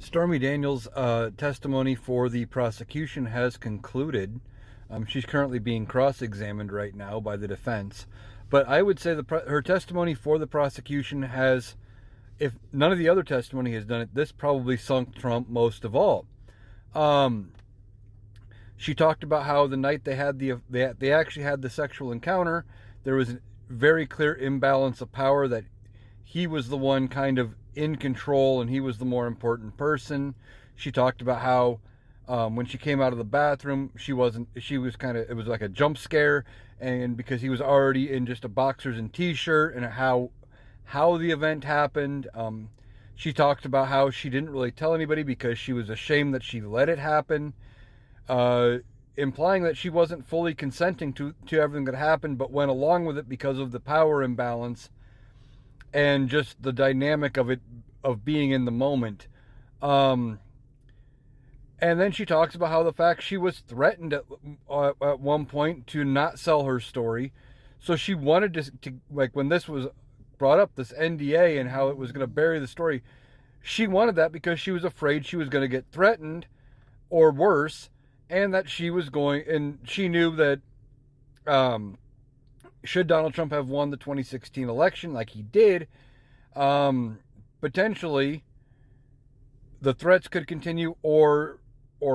Stormy Daniels' testimony for the prosecution has concluded. She's currently being cross-examined right now by the defense. But I would say her testimony for the prosecution has, if none of the other testimony has done it, this probably sunk Trump most of all. She talked about how the night they actually had the sexual encounter, there was a very clear imbalance of power, that he was the one kind of in control and he was the more important person. She talked about how when she came out of the bathroom, she was kind of, it was like a jump scare, and because he was already in just a boxers and t-shirt, and how the event happened. She talked about how she didn't really tell anybody because she was ashamed that she let it happen, implying that she wasn't fully consenting to everything that happened, but went along with it because of the power imbalance and just the dynamic of it, of being in the moment. And then she talks about how the fact she was threatened at one point to not sell her story. So she wanted to, like when this was brought up, this NDA and how it was going to bury the story, she wanted that because she was afraid she was going to get threatened or worse, and that she was going, and she knew that should Donald Trump have won the 2016 election like he did, potentially the threats could continue or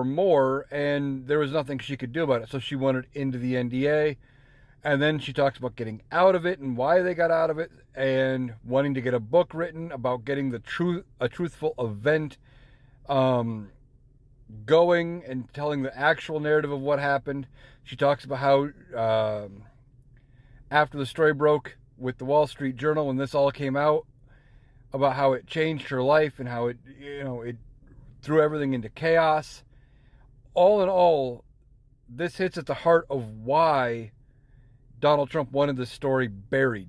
more, and there was nothing she could do about it. So she wanted into the NDA. And then she talks about getting out of it and why they got out of it, and wanting to get a book written about getting a truthful event going and telling the actual narrative of what happened. She talks about how after the story broke with the Wall Street Journal, when this all came out, about how it changed her life and how it threw everything into chaos. All in all, this hits at the heart of why Donald Trump wanted this story buried.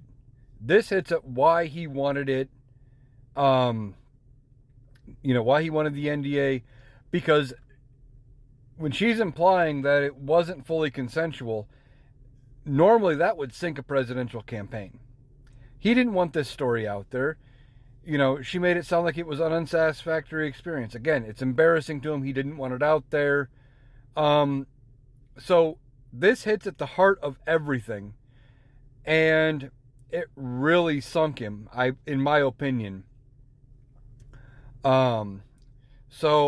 This hits at why he wanted it, why he wanted the NDA, because when she's implying that it wasn't fully consensual, normally that would sink a presidential campaign. He didn't want this story out there. She made it sound like it was an unsatisfactory experience. Again, it's embarrassing to him. He didn't want it out there. So this hits at the heart of everything, and it really sunk him, in my opinion. So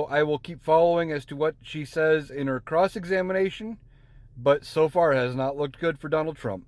I will keep following as to what she says in her cross-examination, but so far it has not looked good for Donald Trump.